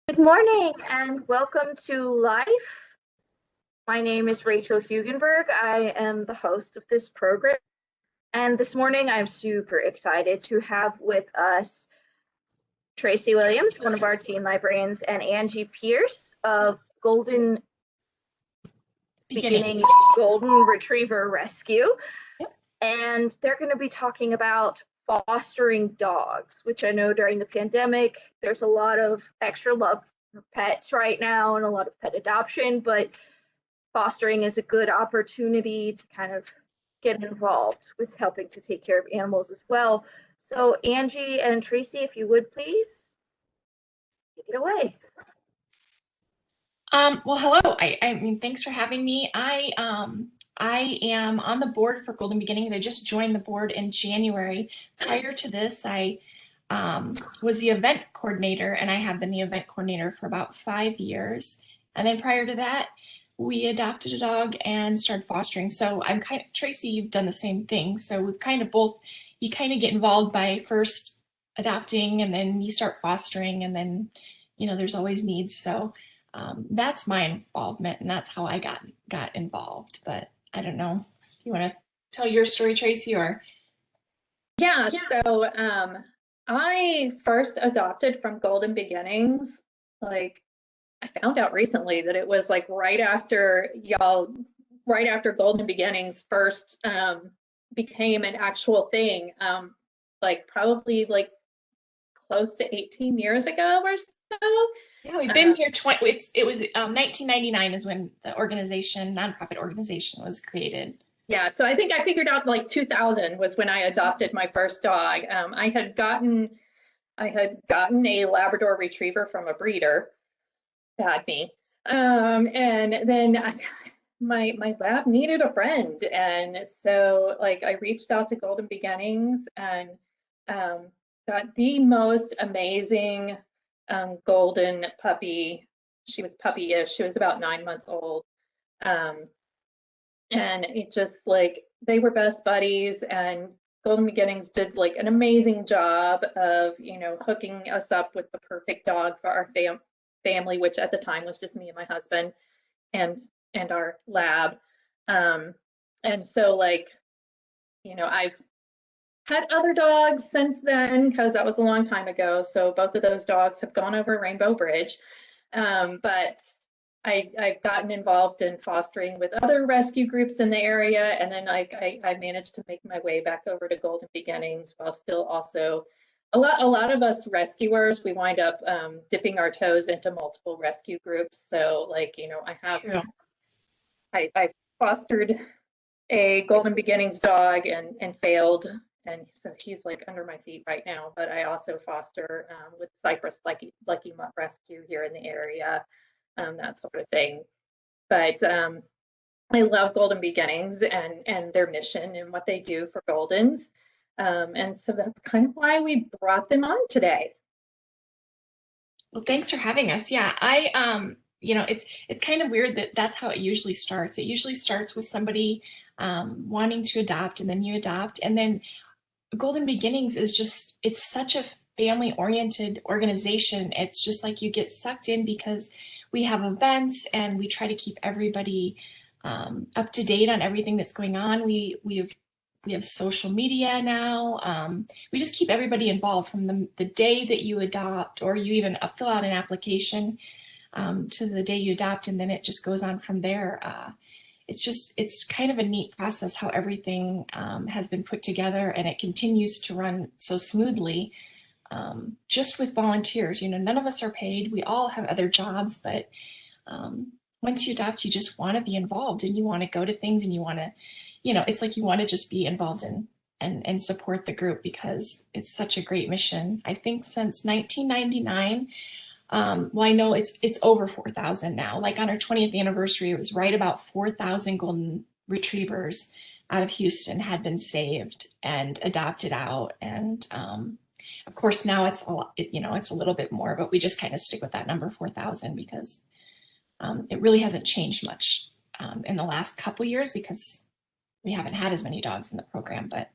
Good morning and welcome to Life. My name is Rachel Hugenberg. I am the host of this program. And this morning I'm super excited to have with us Tracy Williams, one of our teen librarians, and Angie Pierce of Golden Beginnings Golden Retriever Rescue. Yep. And they're going to be talking about fostering dogs, which I know during the pandemic, there's a lot of extra love for pets right now and a lot of pet adoption, but fostering is a good opportunity to kind of get involved with helping to take care of animals as well. So Angie and Tracy, if you would please take it away. Well, hello. I mean, thanks for having me. I am on the board for Golden Beginnings. I just joined the board in January. Prior to this, I was the event coordinator, and I have been the event coordinator for about 5 years. And then prior to that, we adopted a dog and started fostering. So I'm Tracy, you've done the same thing. So we've kind of both, you kind of get involved by first adopting, and then you start fostering, and then, there's always needs. So that's my involvement, and that's how I got involved. But I don't know if you want to tell your story, Tracy, or Yeah, so I first adopted from Golden Beginnings. Like, I found out recently that it was like right after Golden Beginnings first became an actual thing. Like probably like close to 18 years ago or so. yeah, we've been here 20. It was 1999 is when the nonprofit organization was created. Yeah, so I think I figured out like 2000 was when I adopted my first dog. I had gotten a Labrador Retriever from a breeder, had me, and then my lab needed a friend, and so like I reached out to Golden Beginnings and got the most amazing golden puppy. She was puppy-ish. She was about 9 months old. And it just like they were best buddies, and Golden Beginnings did like an amazing job of hooking us up with the perfect dog for our family, which at the time was just me and my husband and our lab. And so like I've had other dogs since then because that was a long time ago, so both of those dogs have gone over Rainbow Bridge. But I've gotten involved in fostering with other rescue groups in the area, and then I managed to make my way back over to Golden Beginnings while still also a lot of us rescuers, we wind up dipping our toes into multiple rescue groups. So like True. I fostered a Golden Beginnings dog and failed, and so he's like under my feet right now. But I also foster with Cypress Lucky Mutt Rescue here in the area. That sort of thing. But I love Golden Beginnings and their mission and what they do for Goldens. And so that's kind of why we brought them on today. Well, thanks for having us. Yeah, it's kind of weird that that's how it usually starts. It usually starts with somebody wanting to adopt, and then you adopt, and then Golden Beginnings is it's such a family-oriented organization. It's just like you get sucked in because we have events and we try to keep everybody up to date on everything that's going on. We have social media now. We just keep everybody involved from the day that you adopt, or you even fill out an application to the day you adopt, and then it just goes on from there. It's kind of a neat process how everything has been put together, and it continues to run so smoothly just with volunteers. None of us are paid. We all have other jobs, but once you adopt, you just want to be involved, and you want to go to things, and you want to, it's like you want to just be involved and support the group because it's such a great mission. I think since 1999, well, I know it's over 4,000 now. Like on our 20th anniversary, it was right about 4,000 golden retrievers out of Houston had been saved and adopted out. And of course, now it's a lot, it's a little bit more, but we just kind of stick with that number 4,000 because it really hasn't changed much in the last couple years because we haven't had as many dogs in the program. But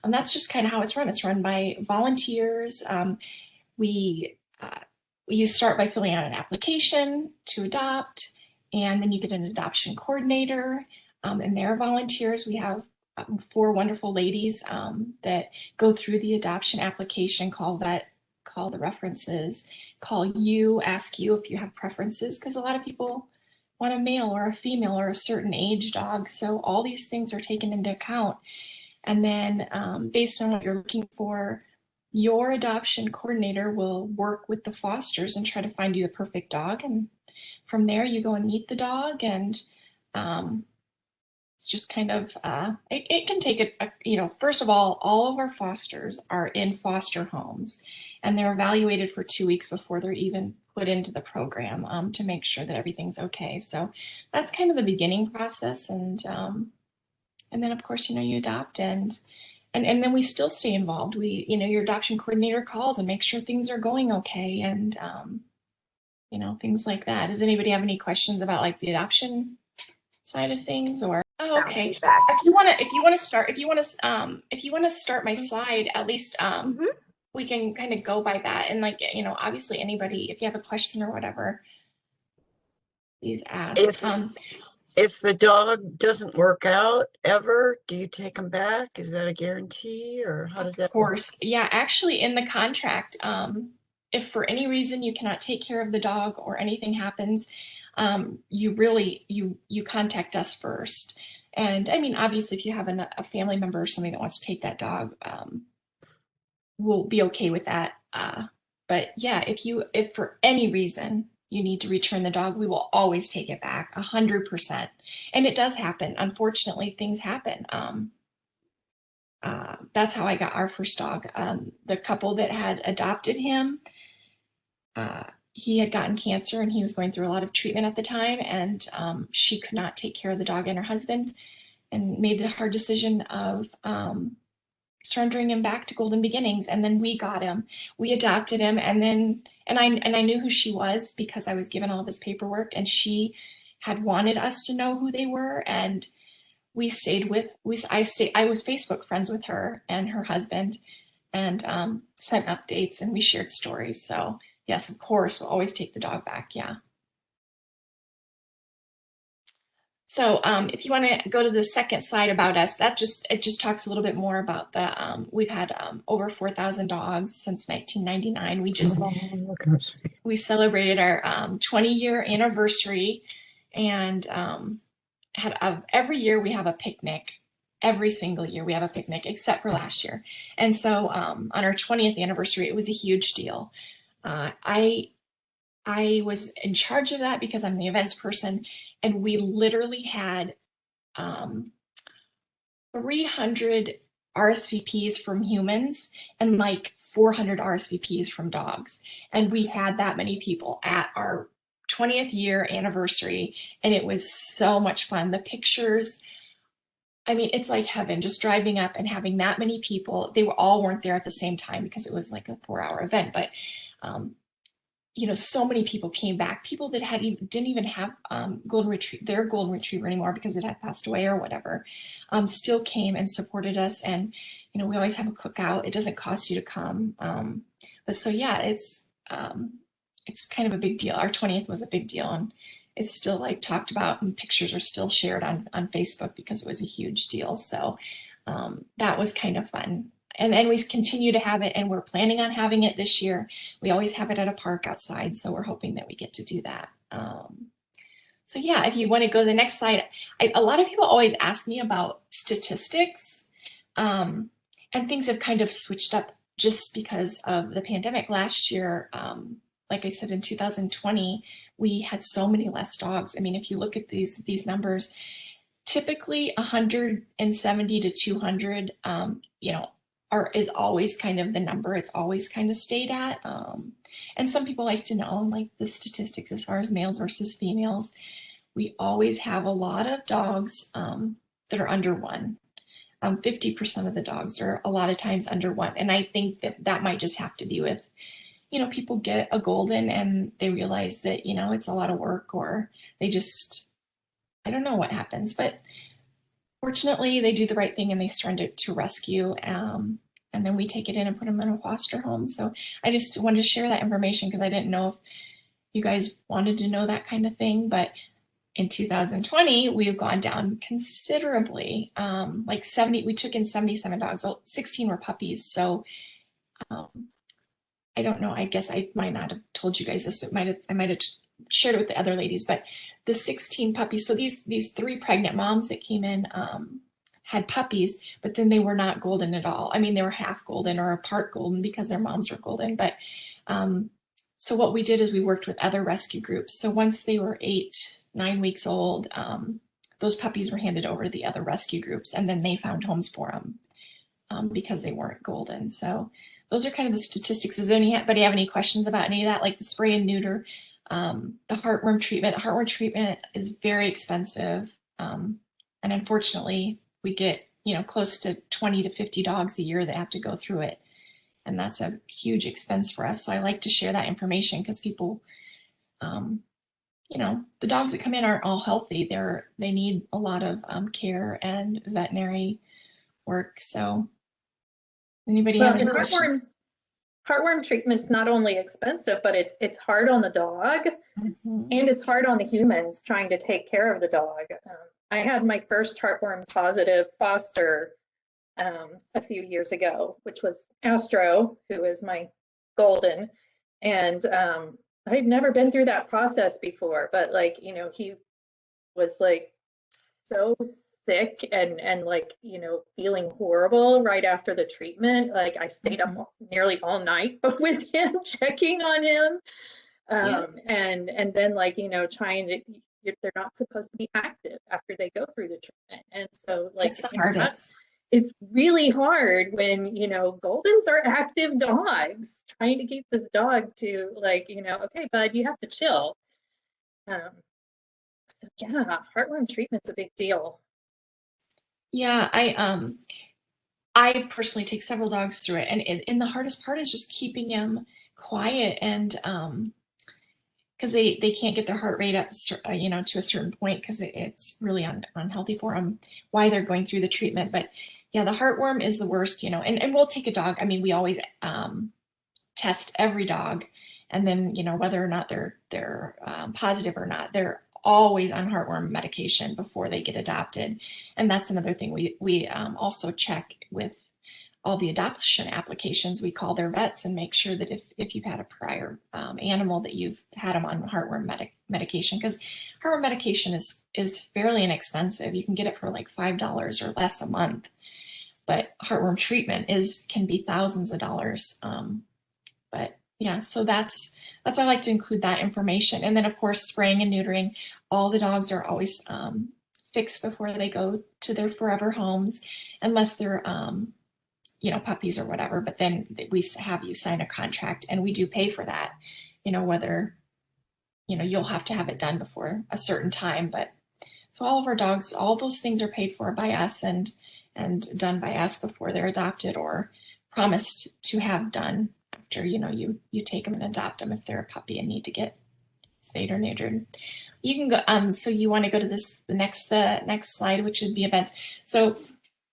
that's just kind of how it's run. It's run by volunteers. We you start by filling out an application to adopt, and then you get an adoption coordinator, and they're volunteers. We have 4 wonderful ladies that go through the adoption application, call the references, call you, ask you if you have preferences, because a lot of people want a male or a female or a certain age dog. So all these things are taken into account. And then based on what you're looking for, your adoption coordinator will work with the fosters and try to find you the perfect dog. And from there, you go and meet the dog, and it's just kind of, it can take first of all of our fosters are in foster homes, and they're evaluated for 2 weeks before they're even put into the program to make sure that everything's okay. So that's kind of the beginning process. And then of course, you adopt, and then we still stay involved. Your adoption coordinator calls and makes sure things are going okay, and things like that. Does anybody have any questions about like the adoption side of things? Or okay, if you want to start my slide, at least we can kind of go by that. And obviously anybody, if you have a question or whatever, please ask. If the dog doesn't work out ever, do you take them back? Is that a guarantee, or how does that work? Of course. Yeah, actually in the contract, if for any reason you cannot take care of the dog or anything happens, you contact us first. And I mean, obviously if you have a family member or somebody that wants to take that dog, we'll be okay with that. But yeah, if for any reason you need to return the dog, we will always take it back 100%. And it does happen. Unfortunately, things happen. That's how I got our first dog. The couple that had adopted him, he had gotten cancer and he was going through a lot of treatment at the time, and she could not take care of the dog and her husband, and made the hard decision of surrendering him back to Golden Beginnings. And then we got him, we adopted him, and I knew who she was because I was given all this paperwork, and she had wanted us to know who they were, and I was Facebook friends with her and her husband, and sent updates, and we shared stories. So yes, of course, we'll always take the dog back. Yeah. So if you want to go to the second slide about us, it just talks a little bit more about we've had over 4,000 dogs since 1999. We celebrated our 20-year anniversary, and every year we have a picnic. Every single year we have a picnic, except for last year. And so on our 20th anniversary, it was a huge deal. I was in charge of that because I'm the events person, and we literally had 300 RSVPs from humans and like 400 RSVPs from dogs. And we had that many people at our 20th year anniversary, and it was so much fun. The pictures, I mean, it's like heaven, just driving up and having that many people. They weren't there at the same time because it was like a 4-hour event, but so many people came back, people that didn't even have their golden retriever anymore because it had passed away or whatever, still came and supported us. And we always have a cookout. It doesn't cost you to come, but so yeah, it's kind of a big deal. Our 20th was a big deal, and it's still like talked about, and pictures are still shared on Facebook because it was a huge deal. So that was kind of fun. And then we continue to have it, and we're planning on having it this year. We always have it at a park outside, so we're hoping that we get to do that. So yeah, if you want to go to the next slide, a lot of people always ask me about statistics, and things have kind of switched up just because of the pandemic. Last year, like I said, in 2020, we had so many less dogs. I mean, if you look at these numbers, typically 170 to 200, is always kind of the number. It's always kind of stayed at. And some people like to know like the statistics as far as males versus females. We always have a lot of dogs that are under 1. 50% of the dogs are a lot of times under 1. And I think that might just have to be with, people get a golden and they realize that, it's a lot of work, or they just, I don't know what happens, but fortunately they do the right thing and they surrender to rescue. and then we take it in and put them in a foster home. So I just wanted to share that information because I didn't know if you guys wanted to know that kind of thing. But in 2020, we've gone down considerably. Like 70, we took in 77 dogs. 16 were puppies. So I don't know. I guess I might not have told you guys this. I might have shared it with the other ladies, but the 16 puppies. So these 3 pregnant moms that came in had puppies, but then they were not golden at all. I mean, they were half golden or a part golden because their moms were golden. But so what we did is we worked with other rescue groups. So once they were 8, 9 weeks old, those puppies were handed over to the other rescue groups, and then they found homes for them because they weren't golden. So those are kind of the statistics. Does anybody have any questions about any of that, like the spray and neuter, the heartworm treatment? The heartworm treatment is very expensive, and unfortunately, we get close to 20 to 50 dogs a year that have to go through it, and that's a huge expense for us. So I like to share that information because people, the dogs that come in aren't all healthy. They need a lot of care and veterinary work. So anybody have any questions? Heartworm treatment's not only expensive, but it's hard on the dog, Mm-hmm. and it's hard on the humans trying to take care of the dog. I had my first heartworm positive foster a few years ago, which was Astro, who is my golden, and I'd never been through that process before, but he was so sick and feeling horrible right after the treatment. I stayed up nearly all night with him, checking on him. And then trying to, they're not supposed to be active after they go through the treatment. And so It's the hardest. It's really hard when, Goldens are active dogs, trying to keep this dog to okay, bud, you have to chill. So yeah, heartworm treatment's a big deal. Yeah, I've personally taken several dogs through it, and the hardest part is just keeping them quiet, and because they can't get their heart rate up, to a certain point because it's really unhealthy for them while they're going through the treatment. But yeah, the heartworm is the worst, and we'll take a dog. I mean, we always test every dog, and then whether or not they're positive or not, they're always on heartworm medication before they get adopted. And that's another thing we also check with all the adoption applications. We call their vets and make sure that if you've had a prior animal, that you've had them on heartworm medication, because heartworm medication is fairly inexpensive. You can get it for like $5 or less a month, but heartworm treatment can be thousands of dollars. But yeah, so that's why I like to include that information. And then of course, spraying and neutering. All the dogs are always fixed before they go to their forever homes, unless they're puppies or whatever. But then we have you sign a contract, and we do pay for that. Whether you'll have to have it done before a certain time. But so all of our dogs, all those things are paid for by us and done by us before they're adopted, or promised to have done after you take them and adopt them if they're a puppy and need to get spayed or neutered. You can go so you want to go to the next slide, which would be events. So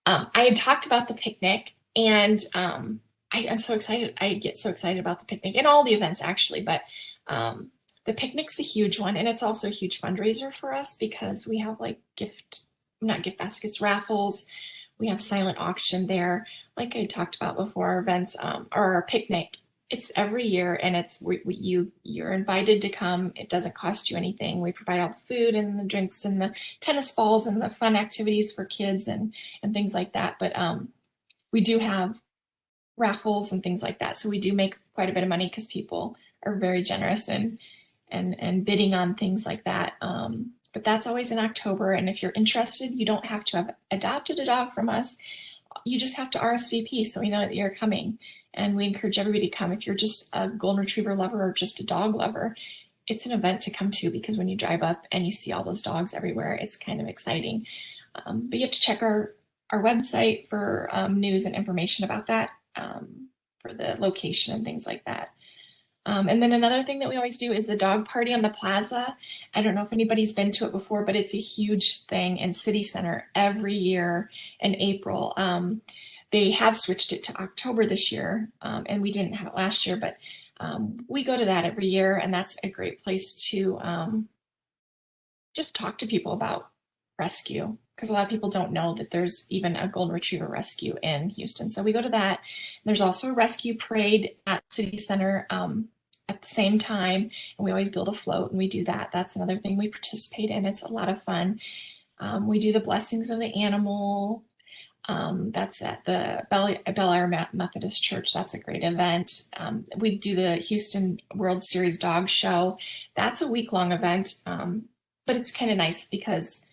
I had talked about the picnic, and I'm so excited. I get so excited about the picnic and all the events actually, but the picnic's a huge one, and it's also a huge fundraiser for us because we have not gift baskets, raffles. We have silent auction there. Like I talked about before, our events or our picnic, it's every year, and it's you're invited to come. It doesn't cost you anything. We provide all the food and the drinks and the tennis balls and the fun activities for kids and things like that. But we do have raffles and things like that. So we do make quite a bit of money because people are very generous and bidding on things like that. But that's always in October. And if you're interested, you don't have to have adopted a dog from us. You just have to RSVP so we know that you're coming. And we encourage everybody to come. If you're just a golden retriever lover or just a dog lover, it's an event to come to, because when you drive up and you see all those dogs everywhere, it's kind of exciting. But you have to check our website for news and information about that, for the location and things like that. And then another thing that we always do is the dog party on the Plaza. I don't know if anybody's been to it before, but it's a huge thing in City Center every year in April. They have switched it to October this year, and we didn't have it last year, but we go to that every year, and that's a great place to just talk to people about rescue, because a lot of people don't know that there's even a golden retriever rescue in Houston. So we go to that. There's also a rescue parade at City Center at the same time, and we always build a float, and we do that. That's another thing we participate in. It's a lot of fun. We do the blessings of the animal. That's at the Bel Air Methodist Church. That's a great event. We do the Houston World Series Dog Show. That's a week-long event, but it's kind of nice because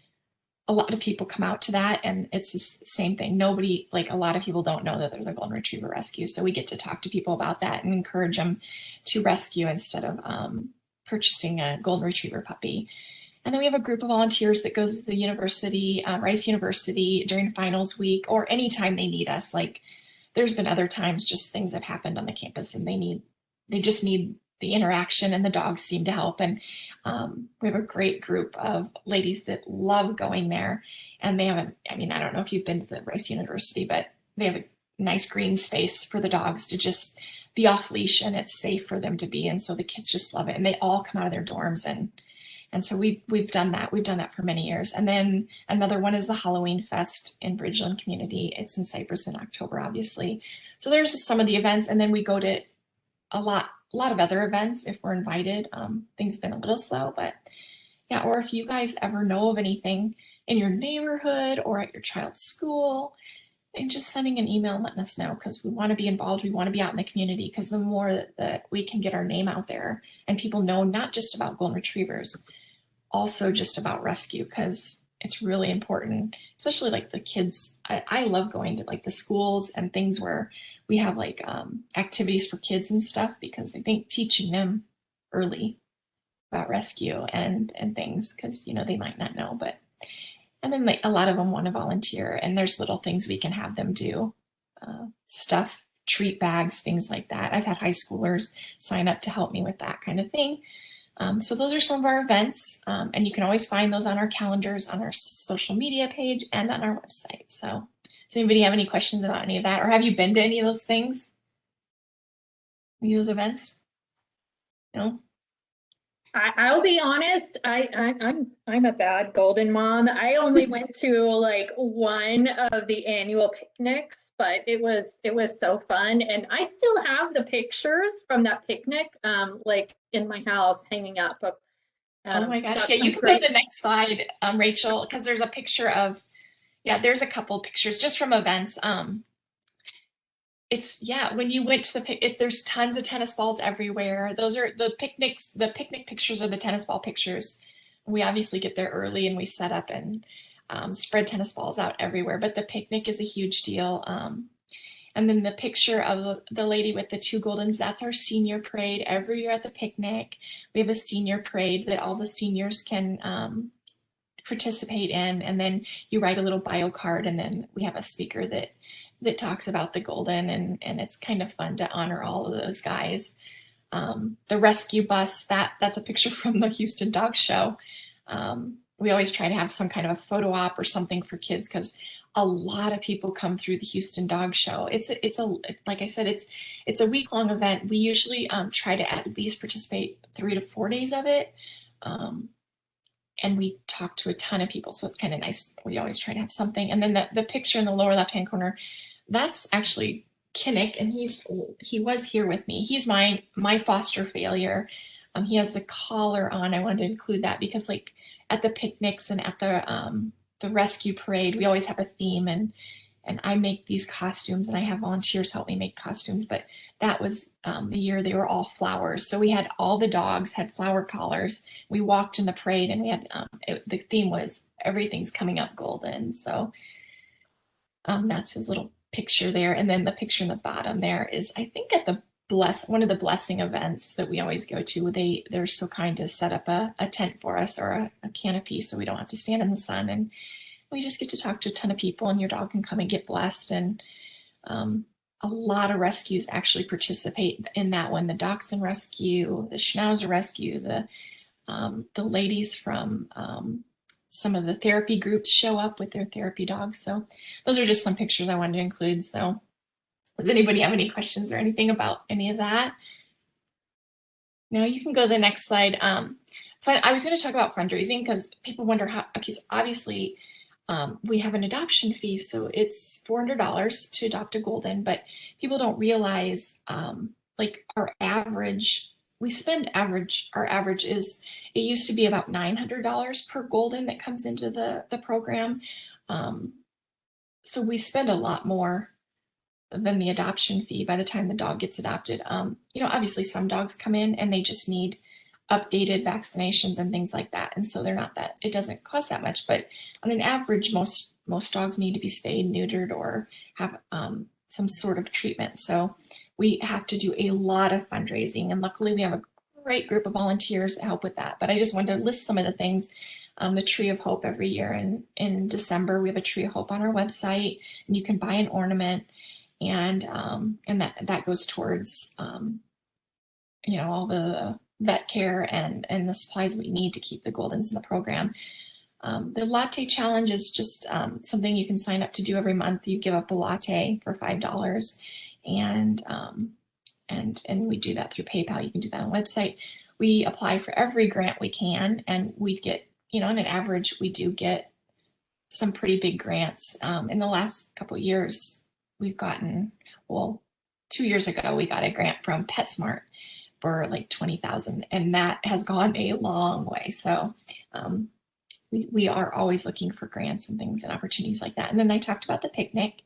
a lot of people come out to that, and it's the same thing. Nobody, like a lot of people don't know that there's a golden retriever rescue, so we get to talk to people about that and encourage them to rescue instead of purchasing a golden retriever puppy. And then we have a group of volunteers that goes to the university, Rice University, during finals week, or anytime they need us. Like there's been other times just things have happened on the campus and they just need the interaction, and the dogs seem to help. And we have a great group of ladies that love going there. And they have I don't know if you've been to the Rice University, but they have a nice green space for the dogs to just be off leash, and it's safe for them to be. And so the kids just love it, and they all come out of their dorms, and so we've done that. We've done that for many years. And then another one is the Halloween Fest in Bridgeland Community. It's in Cypress in October, obviously. So there's some of the events, and then we go to a lot of other events if we're invited. Things have been a little slow, but yeah. Or if you guys ever know of anything in your neighborhood or at your child's school, and just sending an email and letting us know, because we want to be involved. We want to be out in the community, because the more that we can get our name out there and people know not just about golden retrievers, also just about rescue, because it's really important, especially like the kids. I love going to like the schools and things where we have like activities for kids and stuff, because I think teaching them early about rescue and things, because they might not know. But and then like a lot of them want to volunteer, and there's little things we can have them do, stuff, treat bags, things like that. I've had high schoolers sign up to help me with that kind of thing. So those are some of our events, and you can always find those on our calendars, on our social media page, and on our website. So does anybody have any questions about any of that? Or have you been to any of those things? Any of those events? No? I'll be honest, I'm a bad golden mom. I only went to like one of the annual picnics, but it was so fun, and I still have the pictures from that picnic like in my house hanging up. Oh my gosh. Yeah, you can go to the next slide, Rachel, because there's a picture of, there's a couple pictures just from events. When you went to there's tons of tennis balls everywhere. Those are the picnics. The picnic pictures are the tennis ball pictures. We obviously get there early, and we set up and spread tennis balls out everywhere. But the picnic is a huge deal. And then the picture of the lady with the two goldens, that's our senior parade every year at the picnic. We have a senior parade that all the seniors can participate in. And then you write a little bio card, and then we have a speaker that talks about the golden, and it's kind of fun to honor all of those guys. The rescue bus, that's a picture from the Houston Dog Show. We always try to have some kind of a photo op or something for kids, because a lot of people come through the Houston Dog Show. Like I said, it's a week-long event. We usually try to at least participate 3 to 4 days of it. And we talk to a ton of people, so it's kind of nice. We always try to have something. And then the picture in the lower left-hand corner, that's actually Kinnick, and he was here with me. He's my foster failure. He has the collar on. I wanted to include that because, like, at the picnics and at the rescue parade, we always have a theme, and I make these costumes, and I have volunteers help me make costumes. But that was the year they were all flowers. So we had all the dogs had flower collars. We walked in the parade, and we had the theme was everything's coming up golden. So that's his little picture there. And then the picture in the bottom there is, I think, at the one of the blessing events that we always go to. They're so kind to set up a tent for us, or a canopy, so we don't have to stand in the sun, and we just get to talk to a ton of people, and your dog can come and get blessed. And a lot of rescues actually participate in that one. The Dachshund Rescue, the Schnauzer Rescue, the ladies from some of the therapy groups show up with their therapy dogs. So those are just some pictures I wanted to include. So does anybody have any questions or anything about any of that? Now you can go to the next slide. I was going to talk about fundraising because people wonder how, okay, so obviously we have an adoption fee, so it's $400 to adopt a golden, but people don't realize like our average, our average is, it used to be about $900 per golden that comes into the program. So we spend a lot more than the adoption fee by the time the dog gets adopted. You know, obviously some dogs come in and they just need updated vaccinations and things like that. And so they're not that, it doesn't cost that much, but on an average, most dogs need to be spayed, neutered, or have some sort of treatment. So we have to do a lot of fundraising, and luckily we have a great group of volunteers that help with that. But I just wanted to list some of the things. The Tree of Hope every year in December, we have a Tree of Hope on our website, and you can buy an ornament, and that goes towards you know, all the vet care and the supplies we need to keep the Goldens in the program. The Latte Challenge is just something you can sign up to do every month. You give up a latte for $5, and we do that through PayPal. You can do that on the website. We apply for every grant we can, and we get, you know, on an average, we do get some pretty big grants. In the last couple of years, we've gotten, well, 2 years ago, we got a grant from PetSmart for like $20,000, and that has gone a long way. So we are always looking for grants and things and opportunities like that. And then I talked about the picnic.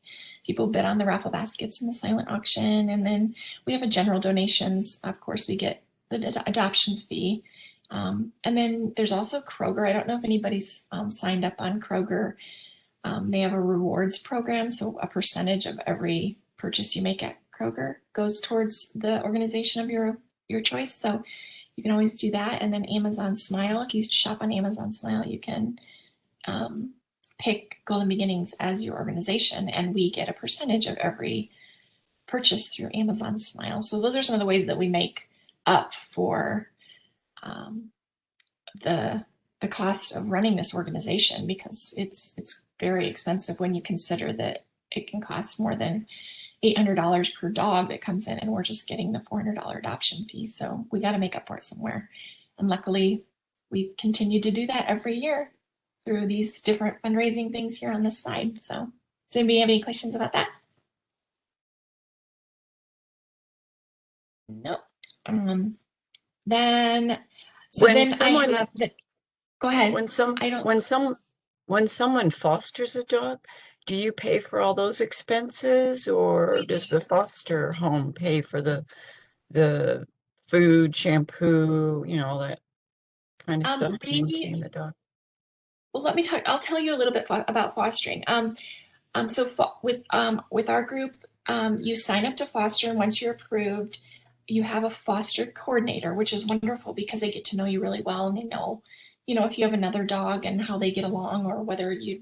People bid on the raffle baskets and the silent auction. And then we have a general donations. Of course, we get the adoptions fee. And then there's also Kroger. I don't know if anybody's signed up on Kroger. They have a rewards program. So a percentage of every purchase you make at Kroger goes towards the organization of your choice. So you can always do that. And then Amazon Smile, if you shop on Amazon Smile, you can pick Golden Beginnings as your organization, and we get a percentage of every purchase through Amazon Smile. So those are some of the ways that we make up for the cost of running this organization, because it's very expensive when you consider that it can cost more than $800 per dog that comes in, and we're just getting the $400 adoption fee. So we got to make up for it somewhere. And luckily, we've continued to do that every year through these different fundraising things here on this side. So does anybody have any questions about that? Nope. Then go ahead. When someone fosters a dog, do you pay for all those expenses, or does the foster home pay for the food, shampoo, you know, all that kind of stuff to maintain the dog? Well, I'll tell you a little bit about fostering. With our group, you sign up to foster, and once you're approved, you have a foster coordinator, which is wonderful because they get to know you really well, and they know, you know, if you have another dog and how they get along, or whether you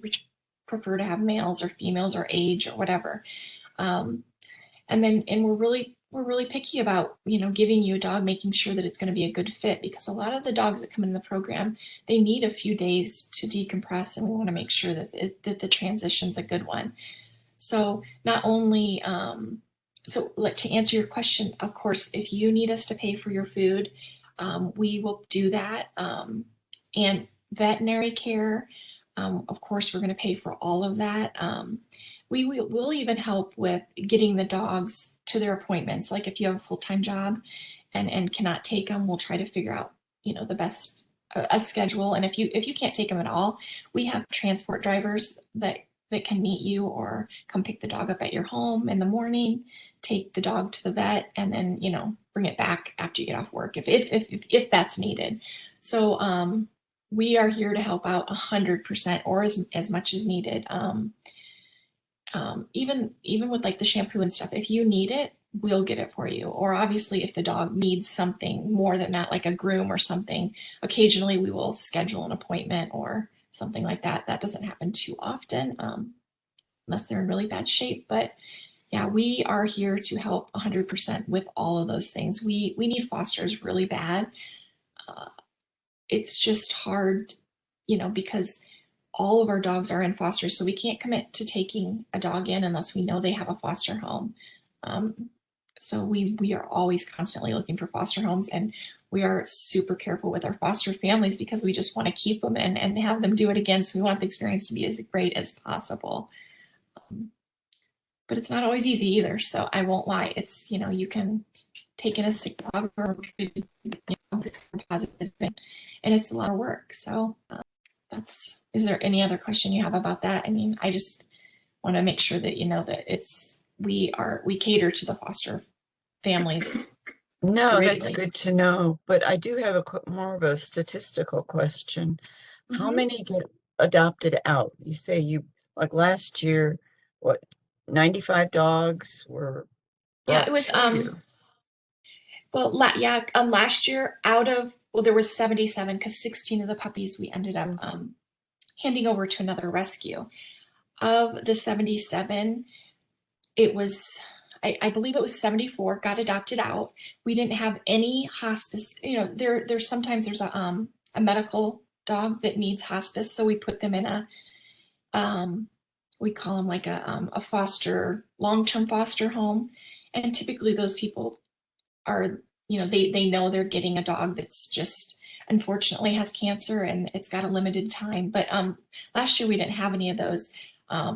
prefer to have males or females or age or whatever. And we're really picky about, you know, giving you a dog, making sure that it's going to be a good fit, because a lot of the dogs that come in the program, they need a few days to decompress, and we want to make sure that the transition's a good one. So not only, to answer your question, of course, if you need us to pay for your food, we will do that. And veterinary care, of course, we're going to pay for all of that. We'll even help with getting the dogs to their appointments. Like if you have a full-time job and cannot take them, we'll try to figure out, you know, the best a schedule. And if you can't take them at all, we have transport drivers that can meet you or come pick the dog up at your home in the morning, take the dog to the vet, and then, you know, bring it back after you get off work if that's needed. So we are here to help out 100% or as much as needed. Even with like the shampoo and stuff, if you need it, we'll get it for you. Or obviously if the dog needs something more than that, like a groom or something, occasionally we will schedule an appointment or something like that. That doesn't happen too often, unless they're in really bad shape. But yeah, we are here to help 100% with all of those things. We need fosters really bad. It's just hard, you know, because all of our dogs are in foster, so we can't commit to taking a dog in unless we know they have a foster home. So we are always constantly looking for foster homes, and we are super careful with our foster families because we just want to keep them and have them do it again. So we want the experience to be as great as possible. But it's not always easy either. So I won't lie. It's, you can take in a sick dog or it's positive, and it's a lot of work. So is there any other question you have about that? I mean, I just want to make sure that you know that we cater to the foster families. No, that's Greatly. good to know. But I do have more of a statistical question. How Mhm. many get adopted out? You say like last year, what, 95 dogs were Yeah, it brought was to you? well, last year there was 77 because 16 of the puppies we ended up handing over to another rescue. Of the 77, it was I believe it was 74 got adopted out. We didn't have any hospice. There's sometimes there's a medical dog that needs hospice, so we put them in we call them like a foster, long-term foster home, and typically those people are, they know they're getting a dog that's just unfortunately has cancer and it's got a limited time. But last year we didn't have any of those. I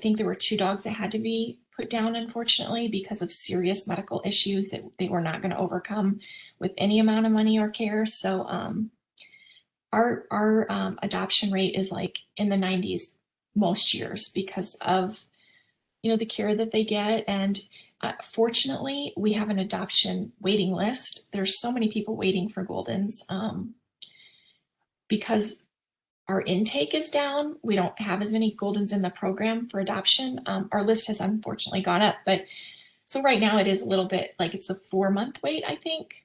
think there were 2 dogs that had to be put down, unfortunately, because of serious medical issues that they were not going to overcome with any amount of money or care. So our adoption rate is like in the 90s most years because of the care that they get. And fortunately, we have an adoption waiting list. There's so many people waiting for Goldens because our intake is down. We don't have as many Goldens in the program for adoption. Our list has unfortunately gone up, but so right now it is a little bit like it's a 4-month wait, I think,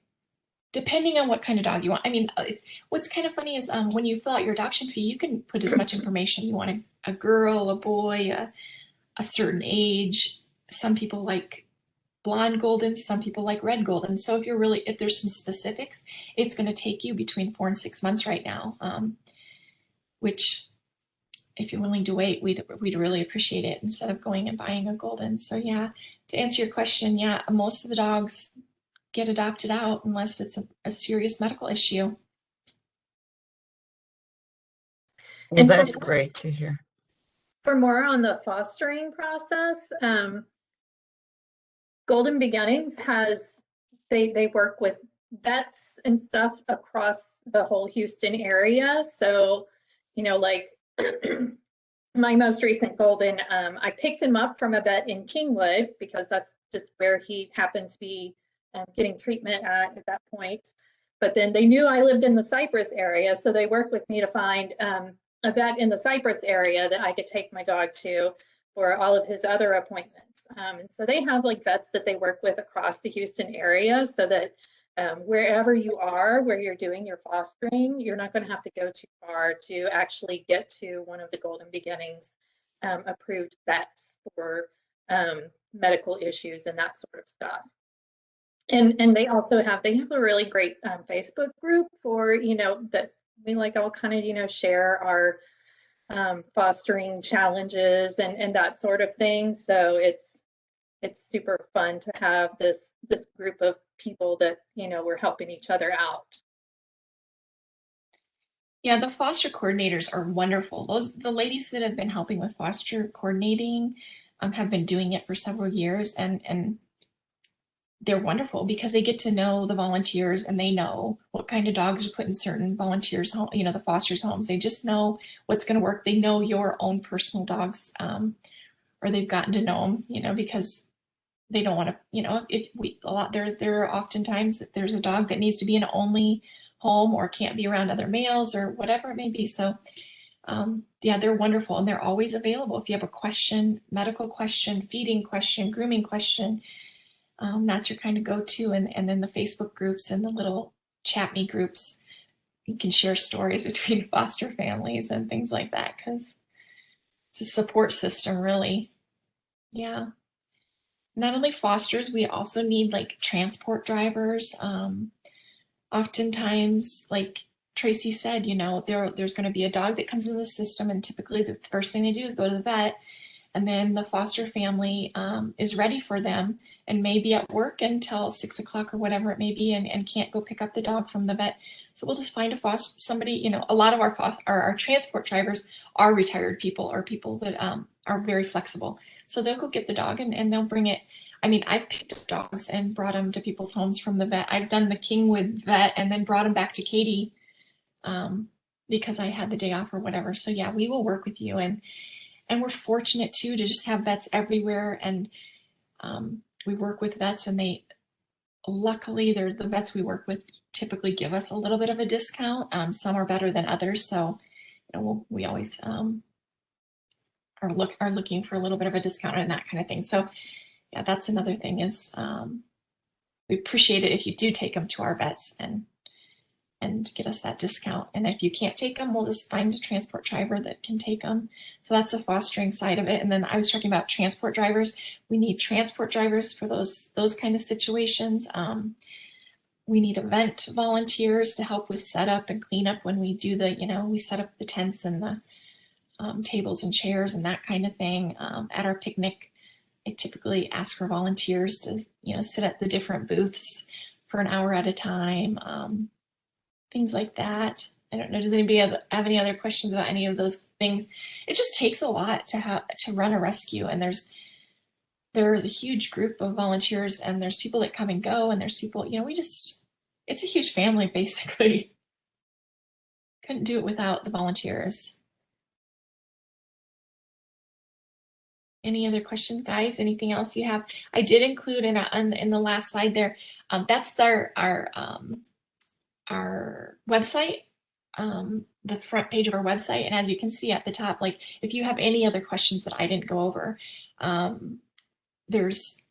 depending on what kind of dog you want. I mean, what's kind of funny is when you fill out your adoption fee, you can put as much information you want. A girl, a boy, a certain age. Some people like blonde Goldens, some people like red Goldens. So if there's some specifics, it's going to take you between 4 and 6 months right now. Which if you're willing to wait, we'd really appreciate it instead of going and buying a Golden. So yeah, to answer your question, yeah, most of the dogs get adopted out unless it's a serious medical issue. Well, that's great to hear. For more on the fostering process, Golden Beginnings they work with vets and stuff across the whole Houston area. So, like my most recent Golden, I picked him up from a vet in Kingwood because that's just where he happened to be getting treatment at that point. But then they knew I lived in the Cypress area, so they worked with me to find a vet in the Cypress area that I could take my dog to for all of his other appointments. And so they have like vets that they work with across the Houston area so that wherever you are, where you're doing your fostering, you're not going to have to go too far to actually get to one of the Golden Beginnings approved vets for medical issues and that sort of stuff. And they also have a really great Facebook group for, that we like all kind of, share our fostering challenges and that sort of thing. So it's super fun to have this group of people that we're helping each other out. Yeah, the foster coordinators are wonderful. The ladies that have been helping with foster coordinating have been doing it for several years, and they're wonderful because they get to know the volunteers and they know what kind of dogs are put in certain volunteers' home, the fosters' homes. They just know what's going to work. They know your own personal dogs, or they've gotten to know them, because they don't want to, there are oftentimes that there's a dog that needs to be in an only home or can't be around other males or whatever it may be. So yeah, they're wonderful and they're always available. If you have a question, medical question, feeding question, grooming question, that's your kind of go-to. And then the Facebook groups and the little chat me groups, you can share stories between foster families and things like that because it's a support system, really. Yeah. Not only fosters, we also need like transport drivers. Oftentimes, like Tracy said, you know, there's going to be a dog that comes into the system, and typically the first thing they do is go to the vet, and then the foster family is ready for them and may be at work until 6 o'clock or whatever it may be, and can't go pick up the dog from the vet. So we'll just find somebody, you know, a lot of our transport drivers are retired people or people that are very flexible. So they'll go get the dog and they'll bring it. I mean, I've picked up dogs and brought them to people's homes from the vet. I've done the Kingwood vet and then brought them back to Katie because I had the day off or whatever. So yeah, we will work with you, and we're fortunate too to just have vets everywhere, and we work with vets, and they luckily they're the vets we work with typically give us a little bit of a discount. Some are better than others, so you know we always are looking for a little bit of a discount and that kind of thing. So yeah, that's another thing is we appreciate it if you do take them to our vets and get us that discount. And if you can't take them, we'll just find a transport driver that can take them. So that's the fostering side of it. And then I was talking about transport drivers. We need transport drivers for those kind of situations. We need event volunteers to help with setup and cleanup when we do the, you know, we set up the tents and the tables and chairs and that kind of thing. At our picnic, I typically ask for volunteers to, you know, sit at the different booths for an hour at a time. Things like that. I don't know. Does anybody have any other questions about any of those things? It just takes a lot to run a rescue, and there's a huge group of volunteers, and there's people that come and go, and there's people, you know, it's a huge family basically. Couldn't do it without the volunteers. Any other questions, guys? Anything else you have? I did include in the last slide there. That's our website, the front page of our website. And as you can see at the top, like if you have any other questions that I didn't go over, there's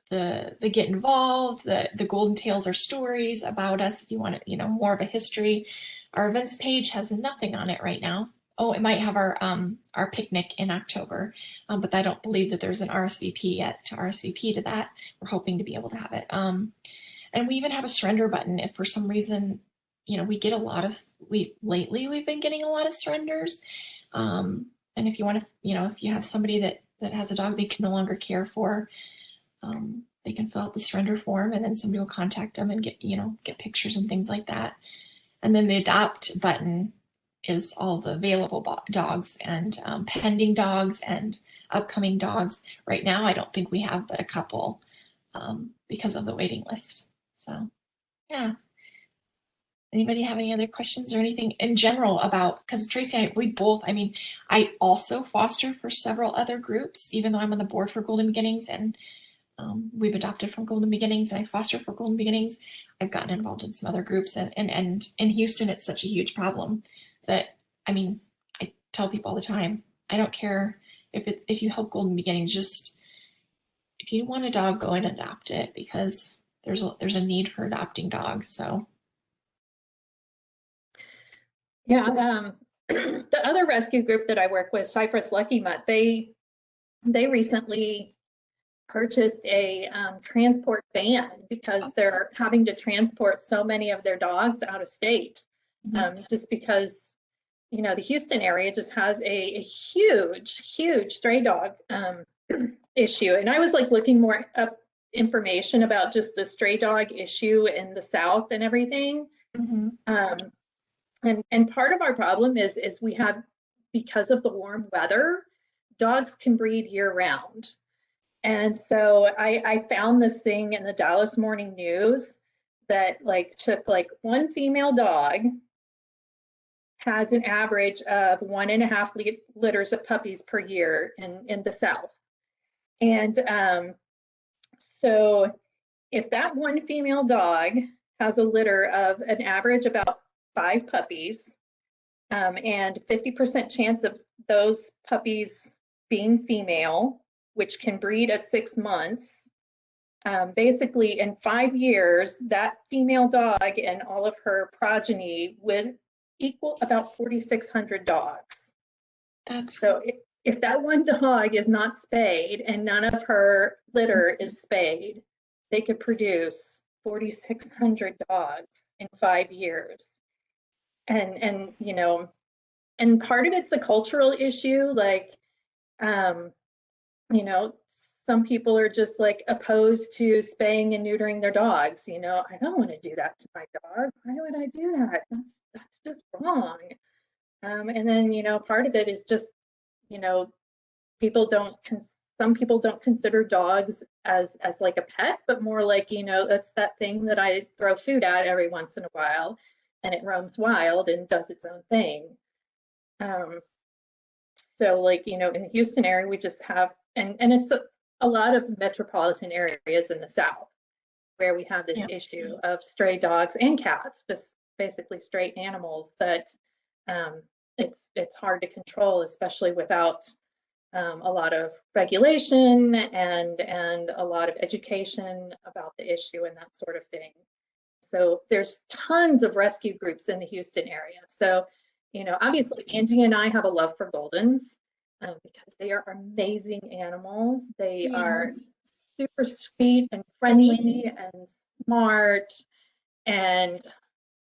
the get involved, the golden tales are stories about us if you want to, you know, more of a history. Our events page has nothing on it right now. Oh, it might have our picnic in October, but I don't believe that there's an RSVP yet to RSVP to that. We're hoping to be able to have it. And we even have a surrender button if for some reason, you know, we get lately we've been getting a lot of surrenders. And if you want to, you know, if you have somebody that has a dog they can no longer care for, they can fill out the surrender form, and then somebody will contact them and get pictures and things like that. And then the adopt button is all the available dogs and pending dogs and upcoming dogs. Right now, I don't think we have but a couple because of the waiting list. So, yeah. Anybody have any other questions or anything in general about, because Tracy and I also foster for several other groups, even though I'm on the board for Golden Beginnings, and we've adopted from Golden Beginnings, and I foster for Golden Beginnings. I've gotten involved in some other groups, and in Houston, it's such a huge problem that, I tell people all the time, I don't care if you help Golden Beginnings, just if you want a dog, go and adopt it, because there's a need for adopting dogs. So yeah, the other rescue group that I work with, Cypress Lucky Mutt, they recently purchased a transport van because they're having to transport so many of their dogs out of state, just because, you know, the Houston area just has a huge stray dog issue. And I was like looking more up information about just the stray dog issue in the South and everything. And part of our problem is we have, because of the warm weather, dogs can breed year round. And so I found this thing in the Dallas Morning News that took one female dog has an average of 1.5 litters of puppies per year in the South. And so if that one female dog has a litter of an average about 5 puppies, and 50% chance of those puppies being female, which can breed at 6 months, basically in 5 years, that female dog and all of her progeny would equal about 4,600 dogs. So if that one dog is not spayed and none of her litter is spayed, they could produce 4,600 dogs in 5 years. and you know, and part of it's a cultural issue, like, you know, some people are just like opposed to spaying and neutering their dogs. You know, I don't want to do that to my dog. Why would I do that? That's just wrong. And then, you know, part of it is just, you know, people don't some people don't consider dogs as like a pet, but more like, you know, that's that thing that I throw food at every once in a while, and it roams wild and does its own thing. So like, you know, in the Houston area, we just have, and it's a lot of metropolitan areas in the South where we have this issue of stray dogs and cats, just basically stray animals that it's hard to control, especially without a lot of regulation and a lot of education about the issue and that sort of thing. So there's tons of rescue groups in the Houston area. So, you know, obviously Angie and I have a love for Goldens because they are amazing animals. They are super sweet and friendly and smart, and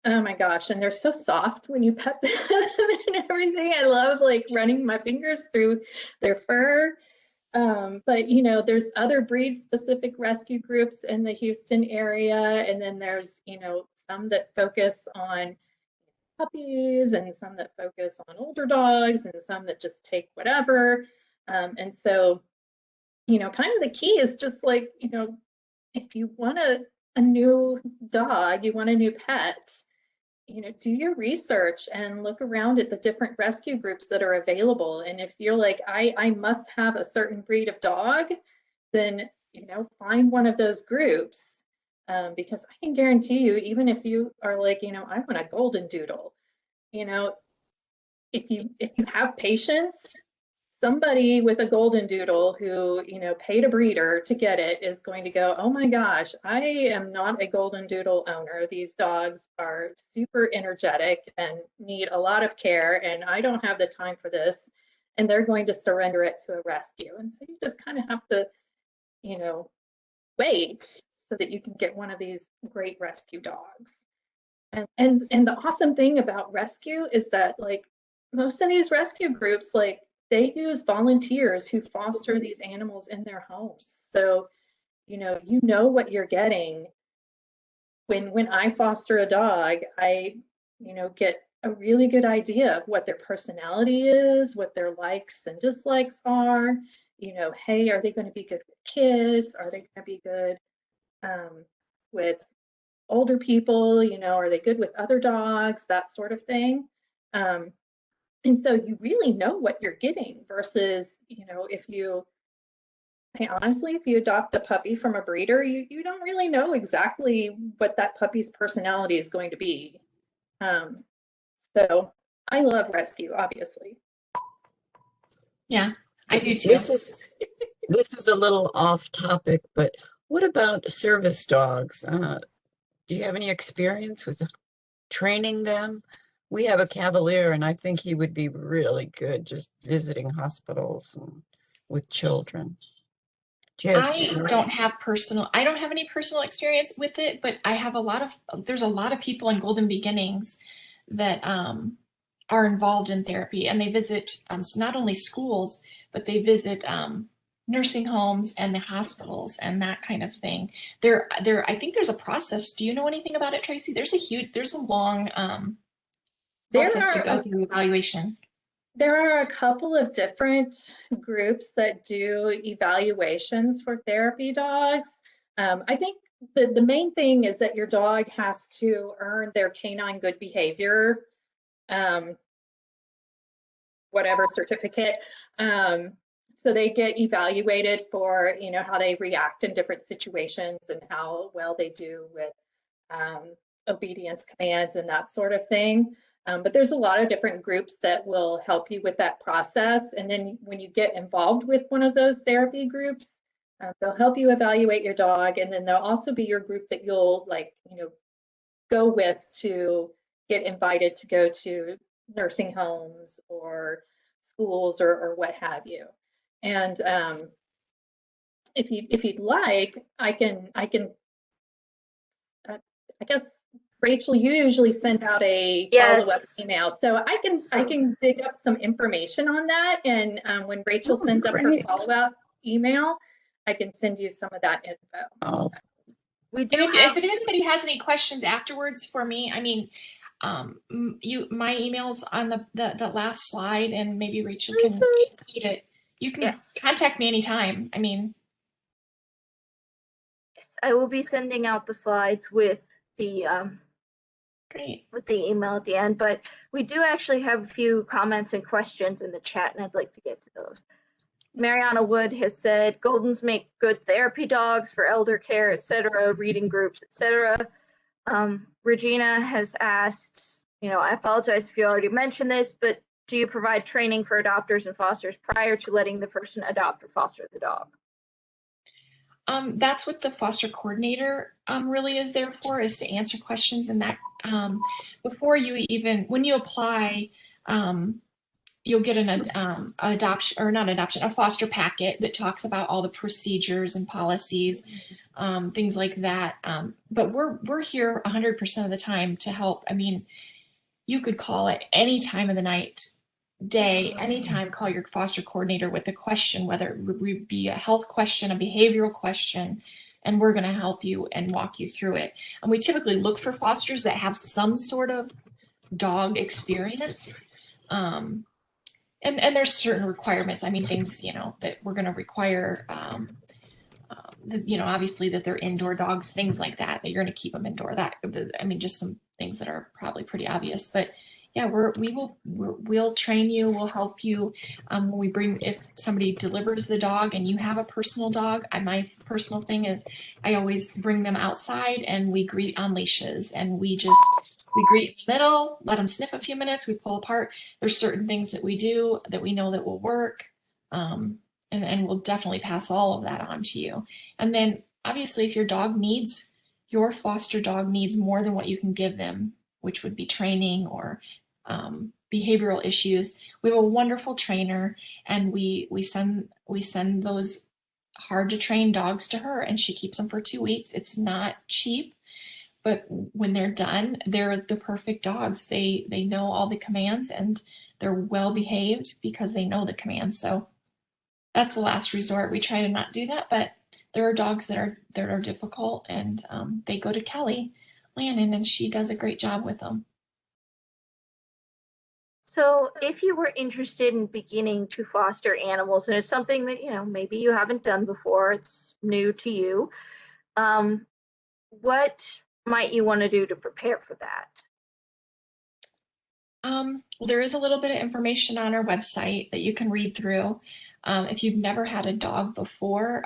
oh my gosh, and they're so soft when you pet them and everything. I love like running my fingers through their fur. But you know, there's other breed specific rescue groups in the Houston area, and then there's, you know, some that focus on puppies and some that focus on older dogs and some that just take whatever. And so, you know, kind of the key is just like, you know, if you want a new dog, you want a new pet, you know, do your research and look around at the different rescue groups that are available. And if you're like, I must have a certain breed of dog, then, you know, find one of those groups. Because I can guarantee you, even if you are like, you know, I want a golden doodle, you know, if you have patience, somebody with a golden doodle who, you know, paid a breeder to get it is going to go, oh my gosh, I am not a golden doodle owner. These dogs are super energetic and need a lot of care, and I don't have the time for this. And they're going to surrender it to a rescue. And so you just kind of have to, you know, wait so that you can get one of these great rescue dogs. And the awesome thing about rescue is that like most of these rescue groups, like they use volunteers who foster these animals in their homes. So, you know what you're getting. When I foster a dog, I, you know, get a really good idea of what their personality is, what their likes and dislikes are. You know, hey, are they going to be good with kids? Are they going to be good with older people? You know, are they good with other dogs? That sort of thing. And so you really know what you're getting versus, you know, if you, honestly, if you adopt a puppy from a breeder, you don't really know exactly what that puppy's personality is going to be. So I love rescue, obviously. Yeah, I do too. This is a little off topic, but what about service dogs? Do you have any experience with training them? We have a Cavalier, and I think he would be really good just visiting hospitals and with children. I don't have any personal experience with it, but I have there's a lot of people in Golden Beginnings that are involved in therapy, and they visit not only schools, but they visit nursing homes and the hospitals and that kind of thing. I think there's a process. Do you know anything about it, Tracy? There's a long process to go through evaluation. There are a couple of different groups that do evaluations for therapy dogs. I think the main thing is that your dog has to earn their canine good behavior, whatever certificate. So they get evaluated for, you know, how they react in different situations and how well they do with obedience commands and that sort of thing. But there's a lot of different groups that will help you with that process. And then when you get involved with one of those therapy groups, they'll help you evaluate your dog. And then they'll also be your group that you'll like, you know, go with to get invited to go to nursing homes or schools or what have you. And if you'd like, I guess Rachel, you usually send out a follow-up Yes. email, so I can dig up some information on that, and when Rachel Oh, sends up her great. follow-up email, I can send you some of that info. Oh, We And do if have, anybody has any questions afterwards for me, I mean, my email's on the last slide, and maybe Rachel can read it. You can yes, contact me anytime. I mean, yes, I will be sending out the slides with the great. email at the end, but we do actually have a few comments and questions in the chat, and I'd like to get to those. Mariana Wood has said Goldens make good therapy dogs for elder care, etc., reading groups, etc. Regina has asked, I apologize if you already mentioned this, but do you provide training for adopters and fosters prior to letting the person adopt or foster the dog? That's what the foster coordinator really is there for, is to answer questions, and that before you even, when you apply, you'll get an adoption, or not adoption, a foster packet that talks about all the procedures and policies, things like that. But we're here 100% of the time to help. I mean, you could call at any time of the night, day, anytime, call your foster coordinator with a question, whether it would be a health question, a behavioral question, and we're going to help you and walk you through it. And we typically look for fosters that have some sort of dog experience. And there's certain requirements. I mean, things, that we're going to require, obviously that they're indoor dogs, things like that you're going to keep them indoor. Just some things that are probably pretty obvious, but yeah, we'll train you, we'll help you. If somebody delivers the dog and you have a personal dog, my personal thing is I always bring them outside and we greet on leashes, and we greet in the middle, let them sniff a few minutes, we pull apart. There's certain things that we do that we know that will work. And we'll definitely pass all of that on to you. And then obviously if your foster dog needs more than what you can give them, which would be training or behavioral issues, we have a wonderful trainer, and we send those hard to train dogs to her, and she keeps them for 2 weeks. It's not cheap, but when they're done, they're the perfect dogs. They know all the commands, and they're well behaved because they know the commands. So that's the last resort. We try to not do that, but there are dogs that are difficult, and they go to Kelly Lannon, and she does a great job with them. So if you were interested in beginning to foster animals, and it's something that, maybe you haven't done before, it's new to you, what might you want to do to prepare for that? Well, there is a little bit of information on our website that you can read through. If you've never had a dog before,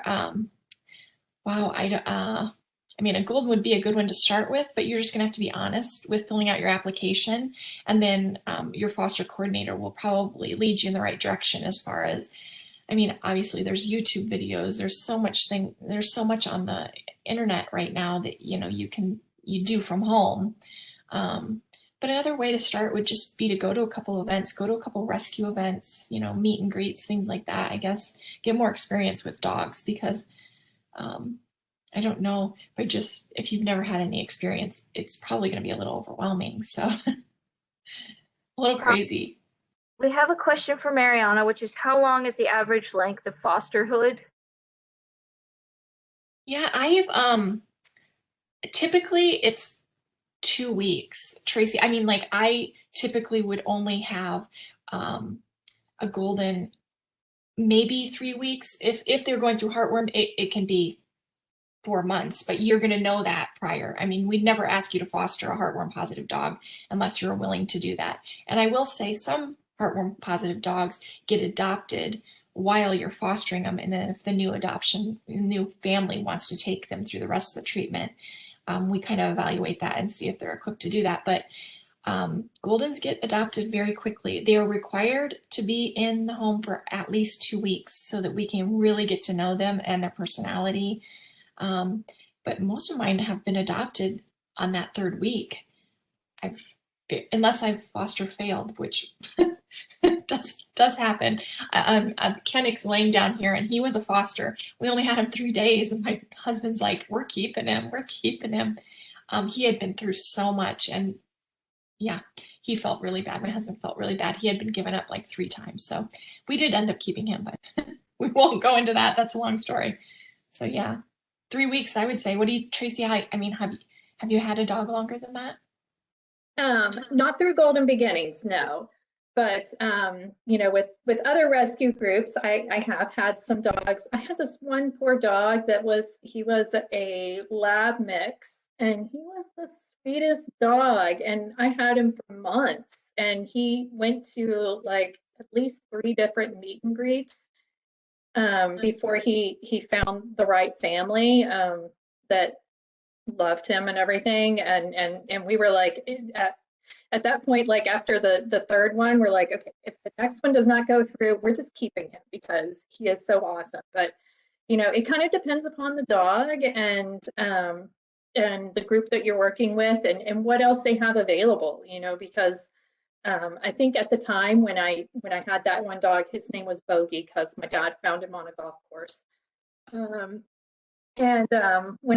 wow, a golden would be a good one to start with, but you're just gonna have to be honest with filling out your application, and then your foster coordinator will probably lead you in the right direction as far as, obviously there's YouTube videos, there's so much on the internet right now that you do from home. But another way to start would just be to go to a couple events, go to a couple rescue events, meet and greets, things like that. I guess get more experience with dogs, because I don't know, but if you've never had any experience, it's probably going to be a little overwhelming. So a little crazy. We have a question for Mariana, which is, how long is the average length of fosterhood? Yeah, typically it's 2 weeks, Tracy. I typically would only have a golden maybe 3 weeks. If they're going through heartworm, it can be 4 months, but you're going to know that prior. We'd never ask you to foster a heartworm positive dog unless you're willing to do that. And I will say some heartworm positive dogs get adopted while you're fostering them, and then if the new family wants to take them through the rest of the treatment, we kind of evaluate that and see if they're equipped to do that. But Goldens get adopted very quickly. They are required to be in the home for at least 2 weeks so that we can really get to know them and their personality. But most of mine have been adopted on that 3rd week. Unless I've foster failed, which does happen. Kennick's laying down here, and he was a foster. We only had him 3 days, and my husband's like, we're keeping him. He had been through so much, and yeah, he felt really bad. My husband felt really bad. He had been given up like 3 times. So we did end up keeping him, but we won't go into that. That's a long story. So yeah, 3 weeks, I would say. What do you, Tracy? I mean, have you had a dog longer than that? Not through Golden Beginnings, no. But you know, with other rescue groups, I have had some dogs. I had this one poor dog he was a lab mix, and he was the sweetest dog, and I had him for months, and he went to like at least 3 different meet and greets before he found the right family that loved him and everything. And we were like at that point, like after the third one, we're like, okay, if the next one does not go through, we're just keeping him because he is so awesome. But you know, it kind of depends upon the dog and the group that you're working with and what else they have available, you know, because I think at the time when I had that one dog, his name was Bogey because my dad found him on a golf course. When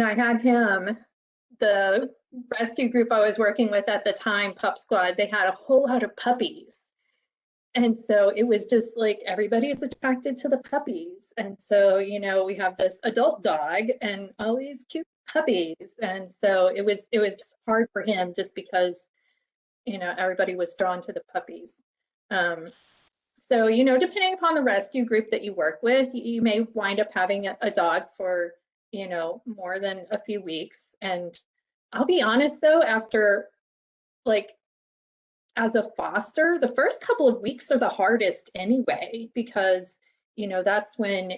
I had him, the rescue group I was working with at the time, Pup Squad, they had a whole lot of puppies. And so it was just like everybody's attracted to the puppies. And so, you know, we have this adult dog and all these cute puppies. And so it was hard for him just because, you know, everybody was drawn to the puppies. So, you know, depending upon the rescue group that you work with, you may wind up having a dog for, you know, more than a few weeks. And I'll be honest though, after like as a foster, the first couple of weeks are the hardest anyway, because, you know, that's when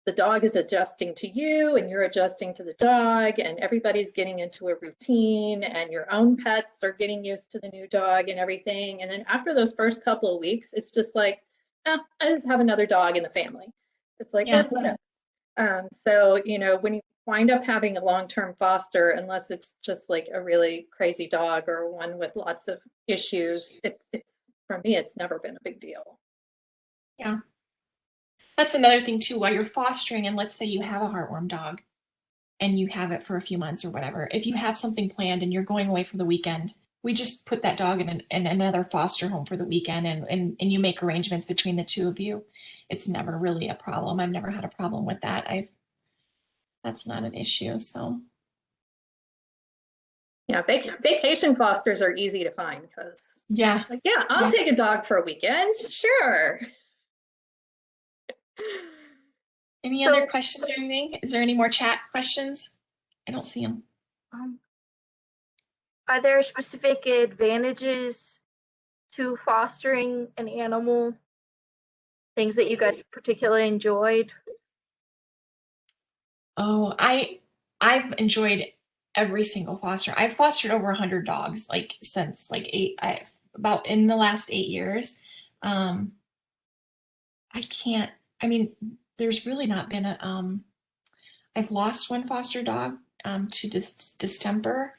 the dog is adjusting to you and you're adjusting to the dog and everybody's getting into a routine and your own pets are getting used to the new dog and everything. And then after those first couple of weeks, it's just like, I just have another dog in the family. It's like, Yeah. whatever. So, you know, when you wind up having a long-term foster, unless it's just like a really crazy dog or one with lots of issues, it's for me, it's never been a big deal. Yeah. That's another thing too, while you're fostering, and let's say you have a heartworm dog and you have it for a few months or whatever, if you have something planned and you're going away for the weekend, we just put that dog in another foster home for the weekend and you make arrangements between the two of you. It's never really a problem. I've never had a problem with that. That's not an issue. So yeah, vacation fosters are easy to find because yeah, like, yeah, I'll take a dog for a weekend. Sure. Any other questions or anything? Is there any more chat questions? I don't see them. Are there specific advantages to fostering an animal? Things that you guys particularly enjoyed? Oh, I've enjoyed every single foster. I've fostered over 100 dogs, like since like about in the last 8 years. I mean, there's really not been I've lost one foster dog to distemper.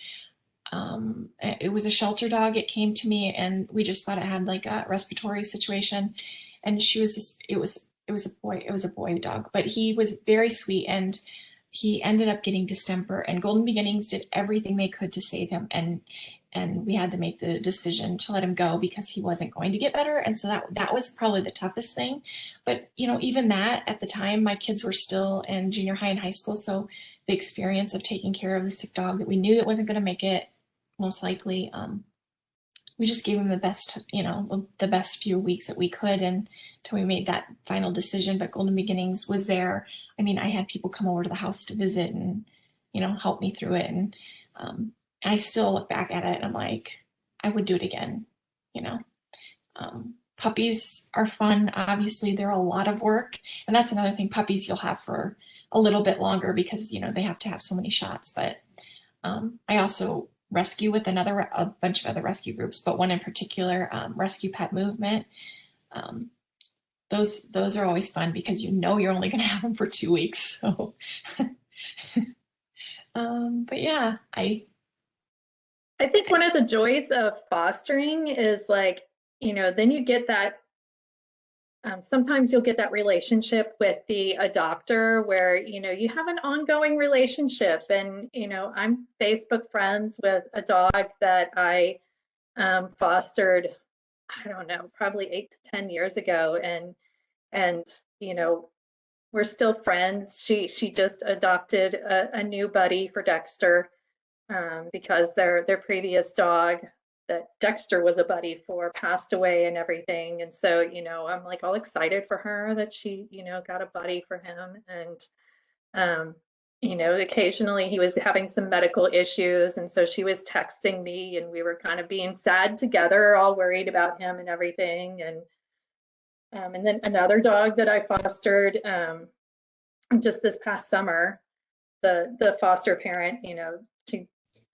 It was a shelter dog. It came to me and we just thought it had like a respiratory situation. And it was a boy dog, but he was very sweet and he ended up getting distemper, and Golden Beginnings did everything they could to save him. And we had to make the decision to let him go because he wasn't going to get better. And so that was probably the toughest thing. But, you know, even that at the time, my kids were still in junior high and high school. So the experience of taking care of the sick dog that we knew that wasn't going to make it, most likely, we just gave him the best, you know, the best few weeks that we could until we made that final decision. But Golden Beginnings was there. I mean, I had people come over to the house to visit and, you know, help me through it. And I still look back at it and I'm like, I would do it again, you know. Puppies are fun. Obviously, they're a lot of work. And that's another thing. Puppies you'll have for a little bit longer because, you know, they have to have so many shots. But I also rescue with a bunch of other rescue groups, but one in particular, Rescue Pet Movement. Those are always fun because you know you're only going to have them for 2 weeks. So, but yeah, I think one of the joys of fostering is like, you know, then you get that sometimes you'll get that relationship with the adopter where, you know, you have an ongoing relationship. And, you know, I'm Facebook friends with a dog that I fostered, I don't know, probably 8 to 10 years ago. And, you know, we're still friends. She just adopted a new buddy for Dexter because their previous dog that Dexter was a buddy for passed away and everything. And so, you know, I'm like all excited for her that she, you know, got a buddy for him. And, you know, occasionally he was having some medical issues. And so she was texting me and we were kind of being sad together, all worried about him and everything. And then another dog that I fostered just this past summer, the foster parent, you know, she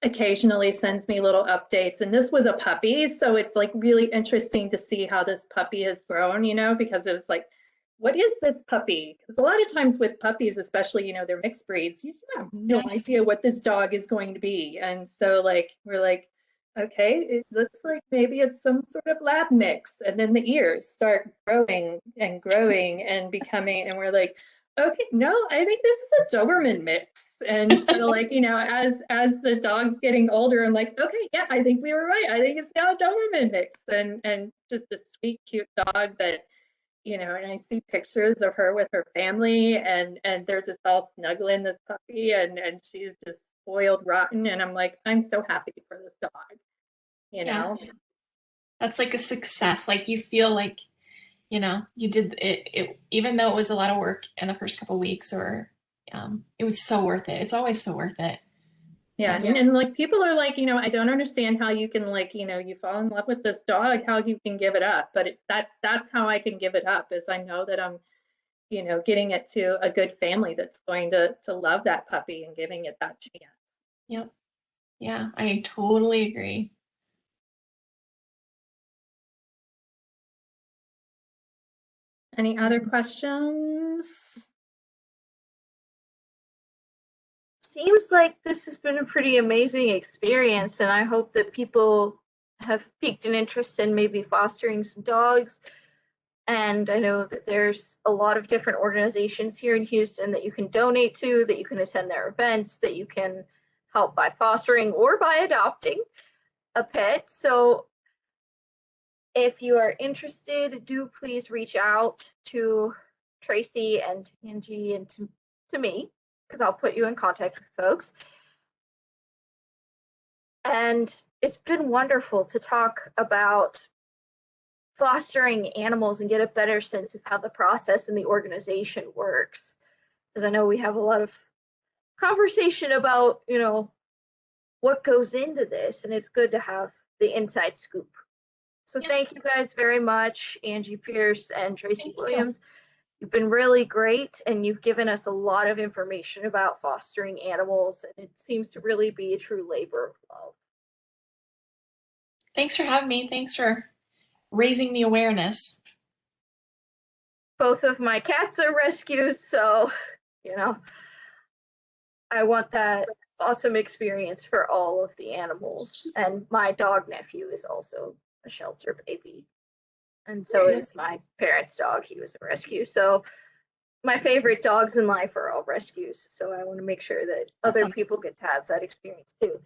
occasionally sends me little updates, and this was a puppy, so it's like really interesting to see how this puppy has grown, you know, because it was like, what is this puppy? Because a lot of times with puppies, especially, you know, they're mixed breeds, you have no idea what this dog is going to be. And so like we're like, okay, it looks like maybe it's some sort of lab mix. And then the ears start growing and becoming, and we're like, okay, no, I think this is a Doberman mix. And so like, you know, as the dog's getting older, I'm like, okay, yeah, I think we were right. I think it's now a Doberman mix. And just a sweet, cute dog that, you know, and I see pictures of her with her family and they're just all snuggling this puppy and she's just spoiled rotten. And I'm like, I'm so happy for this dog, you know? That's like a success. Like you feel like, you know, you did it, even though it was a lot of work in the first couple of weeks, or it was so worth it. It's always so worth it. Yeah. And like people are like, you know, I don't understand how you can, like, you know, you fall in love with this dog, how you can give it up. But that's how I can give it up, is I know that I'm, you know, getting it to a good family that's going to love that puppy and giving it that chance. Yep. Yeah, I totally agree. Any other questions? Seems like this has been a pretty amazing experience, and I hope that people have piqued an interest in maybe fostering some dogs. And I know that there's a lot of different organizations here in Houston that you can donate to, that you can attend their events, that you can help by fostering or by adopting a pet. So if you are interested, do please reach out to Tracy and Angie and to me, because I'll put you in contact with folks. And it's been wonderful to talk about fostering animals and get a better sense of how the process and the organization works. Because I know we have a lot of conversation about, you know, what goes into this, and it's good to have the inside scoop. So thank you guys very much, Angie Pierce and Tracy Williams. You've been really great, and you've given us a lot of information about fostering animals, and it seems to really be a true labor of love. Thanks for having me. Thanks for raising the awareness. Both of my cats are rescues, so, you know, I want that awesome experience for all of the animals. And my dog nephew is also a shelter baby. And so is my parents' dog. He was a rescue. So my favorite dogs in life are all rescues. So I want to make sure that other people get to have that experience too.